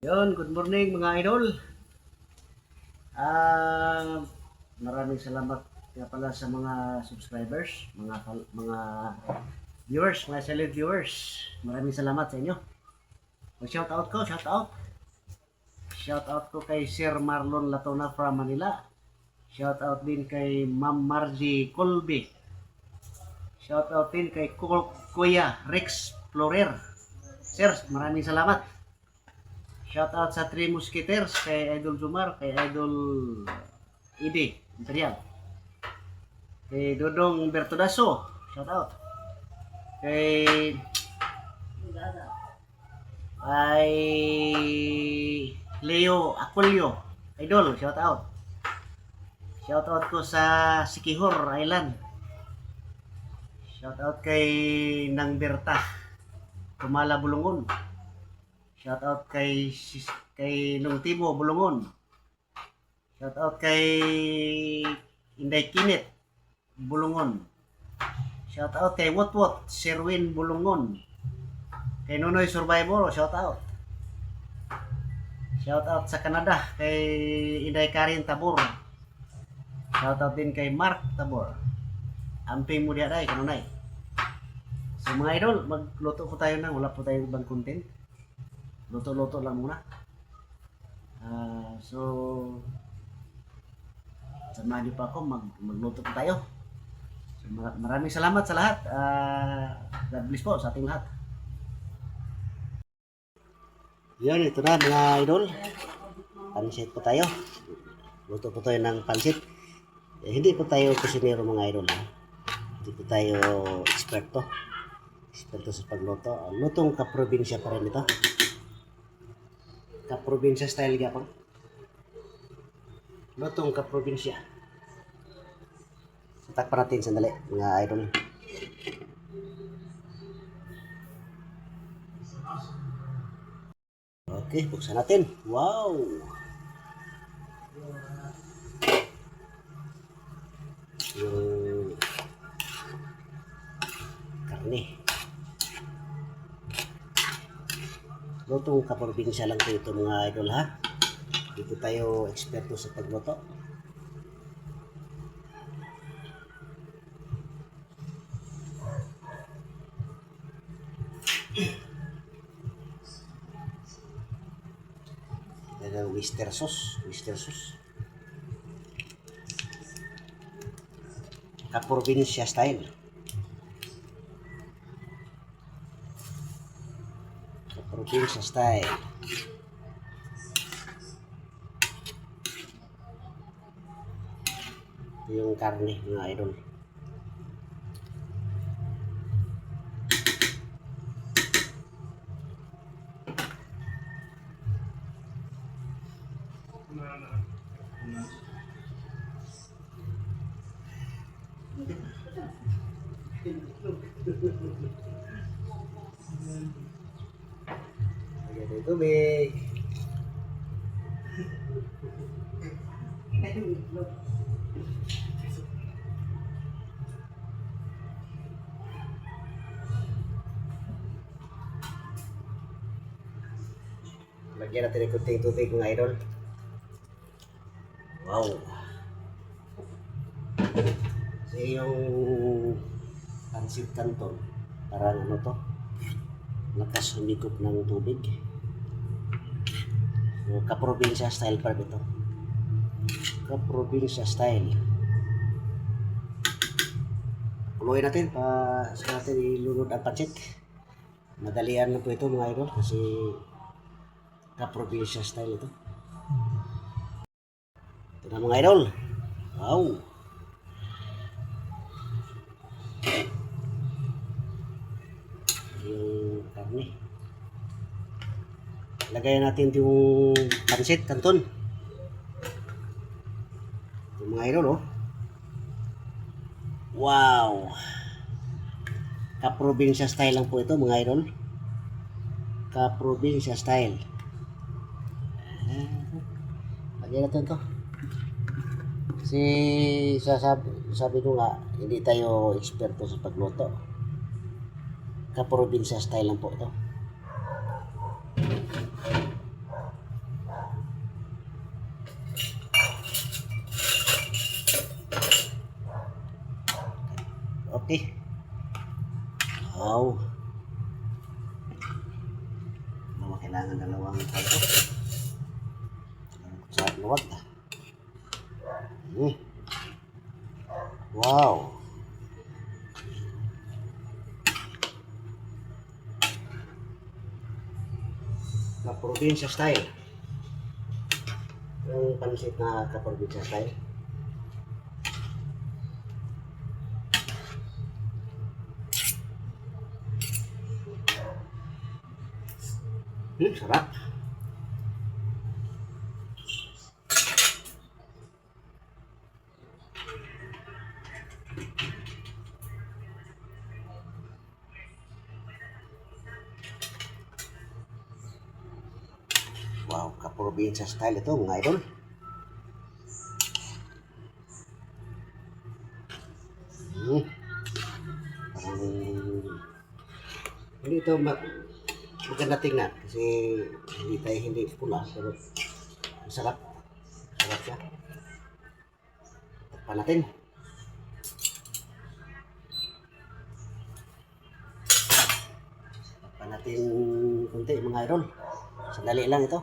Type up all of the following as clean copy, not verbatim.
Yun, good morning mga idol. Ah, Maraming salamat nga pala sa mga subscribers, mga viewers, mga silent viewers. Maraming salamat sa inyo. Shout out ko, shout out. Shout out ko kay Sir Marlon Latona from Manila. Shout out din kay Ma'am Margie Colby. Shout out din kay Kuya Rex Florer. Sir, maraming salamat. Shout out sa Three Musketeers, kay Idol Jumar, kay Idol Idi, Imperial. Kay Dodong Bertodaso, shout out. Kay Leo Aquilio, Idol, shout out. Shout out ko sa Sikihor Island. Shout out kay Nang Berta, Kumala Bulungon. Shout out kay Nung Tibo Bulungon. Shout out kay Inday Kinit Bulungon. Shout out kay Wotwot Sherwin Bulungon. Kay Nonoy Survivor, shout out. Shout out sa Canada kay Inday Karin Tabor. Shout out din kay Mark Tabor. Amping mo diya day kanunay. So mga idol, magluto po tayo wala po tayong ibang content. Luto-luto lang muna. So samahan niyo pa ako, magluto po tayo. So, maraming salamat sa lahat. God bless po sa ating lahat. Yan, ito na mga idol. Pansit po tayo. Luto po tayo ng pansit. Hindi po tayo kusinero mga idol. Hindi po tayo eksperto. Eksperto sa pagluto. Lutong kaprobinsya pa rin ito. Kaprobinsya style gapon. Lutong kaprobinsya. Takpan natin sandali mga idol. Okay, buksan natin. Wow! Yung karne. Lutong kaprobinsya lang ito mga idol ha. Dito tayo eksperto sa pagluto. Yan ang Mister Sauce. Kaprobinsya style. Kaprobinsya style. Ito yung karne mga idol. Lagyan ng tubig. Lagyan natin ng kunting tubig mga idol. Wow! Kasi yung pansit canton, parang ano to, lakas humigop ng tubig. So, kaprobinsya style pa ito. Kaprobinsya style. Kuluin natin sa natin ilunod ang pansit. Madalian na po ito mga idol kasi kaprobinsya style ito. Ito na mga idol. Wow! Yung karne. Lagay natin yung pansit canton. Yung mga idol oh. Wow! Kaprobinsya style lang po ito mga idol. Kaprobinsya style. Lagyan natin ito. Kasi sabi ko nga, hindi tayo eksperto sa pagluto. Kaprobinsya style lang po ito. malaki. Wow. Ano kailangan dalawang kalto? Sa luwag. Wow. Kaprobinsya style. Yung pansit na kaprobinsya style. Sarap. Wow, kaprobinsya style ito mga idol. Parang hindi ito maganda tingnan kasi hindi pula pero masarap. Masarap siya. Takpan natin. Takpan natin kunti mga idol. Sandali lang ito.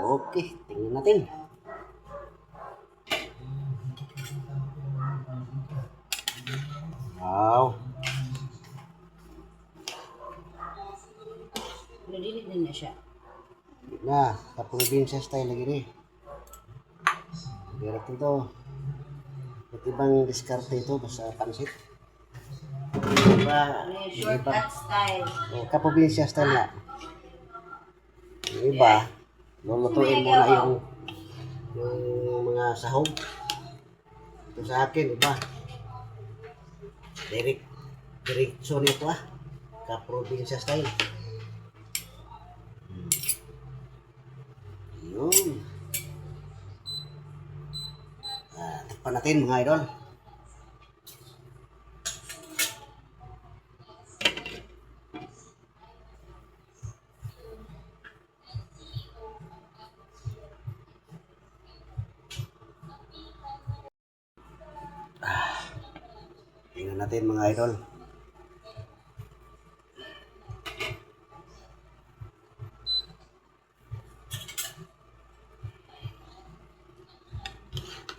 Okay, tingnan natin. Wow. Nadilit din na siya. Nah, kaprobinsya style lagi nih. Biar itu ketimbang diskarte itu basta pansit. Iba, Shortcut style. oh, kaprobinsya style nga. Yung iba, lulutuin mo na yung mga sahog. Ito sa akin, iba. Diretso nito kaprobinsya style. Yun. Takpan natin mga idol. Tingnan natin mga idol.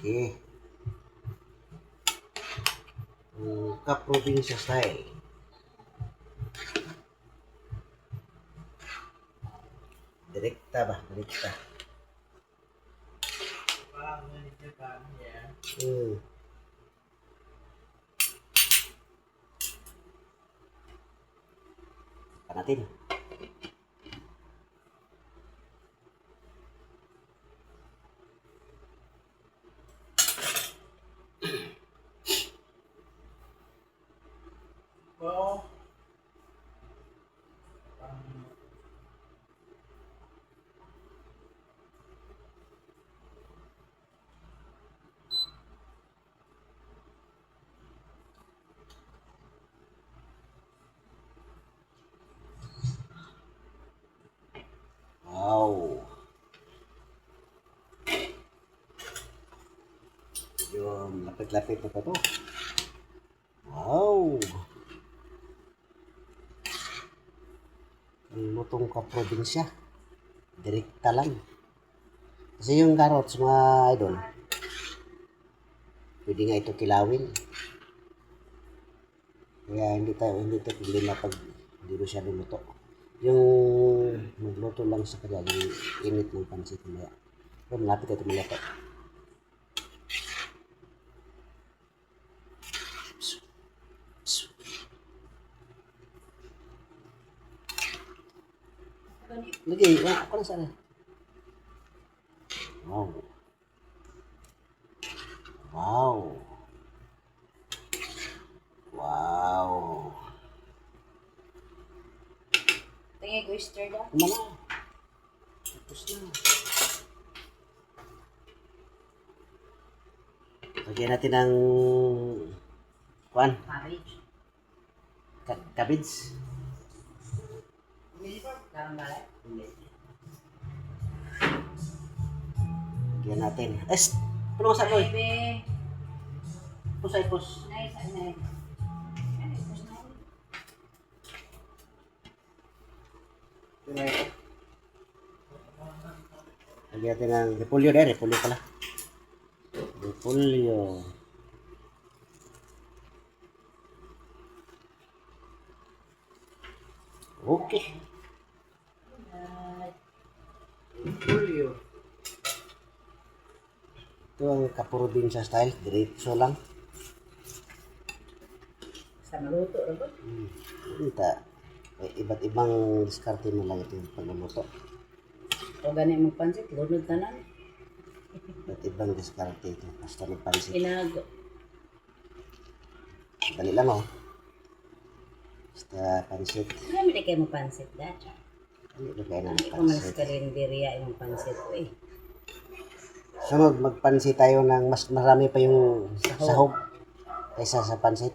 Okay. Kaprobinsya style. Direkta ba? Direkta. Natin. Wow. Yung lapit-lapit na to. Wow. Ang lutong kaprobinsya. Direkta lang. Kasi yung carrots mga idol, pwede nga ito kilawin. Kaya hindi ito problema pag hindi mo siya luluto. Yung magluto lang sa kanya, yung init ng pansit mamaya. Pero malapit ito malato. Lagi, ako na sana. Wow. Wow. Wow. Tingin ko stir daw. Kumana. Tapos na. Lagyan natin ng kuan. Cabbage. Cabbage. Karang balay. Lagyan natin. Tulong sa koy. Baby. Pus ay pus. Nice, nice. Lagyan natin ng repolyo dahil. Repolyo pala. Repolyo. Okay. Repolyo. Ito ang kapurubinsa style. Diretso lang. Sa maluto, Robot. Kita. Iba't ibang diskarte na lang ito yung pagluluto. O gani mong pansit, lunod tanan. Iba't ibang diskarte ito. Basta may pansit. Inago. Dali lang oh. Basta pansit. Marami na kayo mong pansit, Dacha. Dali lang kayo ng Hindi ko malas pansit. karinderya yung pansit ko eh. Sunod, magpansit tayo ng mas marami pa yung sahog kaysa sa pansit.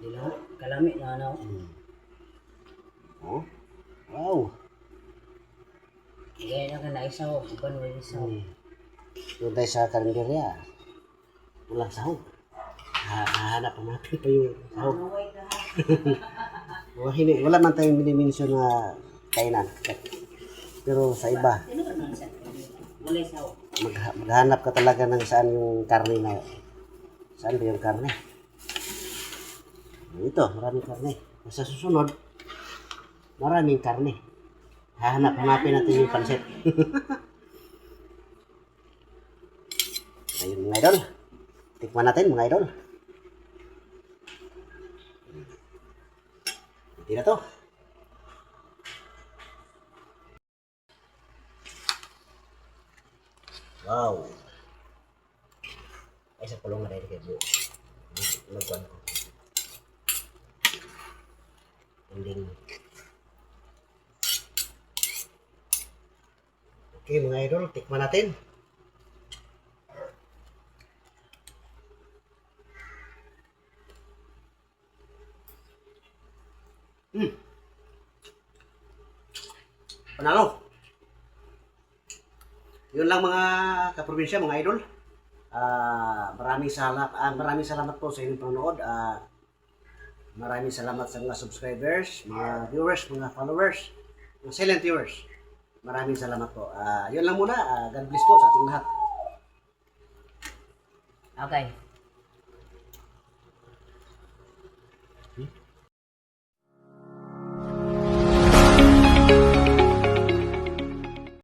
Di lang, kalami na ano. Oh? Wow! Gaya na ka na isaw, kuban mo isaw. Doon tayo sa karinderya. Walang sahog. Hahanap pa natin pa yung sahog. Maway ka ha. Wala man tayong minimensyon na kainan. Pero sa iba, Sino ka naman siya? Wala isaw. maghanap ka talaga ng saan yung karne na. Saan ba yung karne? Ito, maraming karne. Sa susunod, maraming karne. Hanapin natin yung pansit. Ayun mga idol. Tikman natin mga idol. Hindi na to. Wow. Ay, sa pulong na rin kayo buo. Nagwan ko. And then, okay mga idol, tikman natin. Panalo. Yun lang mga kaprobinsya, mga idol. Maraming salamat po sa inyong panonood. Maraming salamat sa mga subscribers, mga viewers, mga followers, mga silent viewers. Maraming salamat po. Yun lang muna. God bless po sa ating lahat. Okay.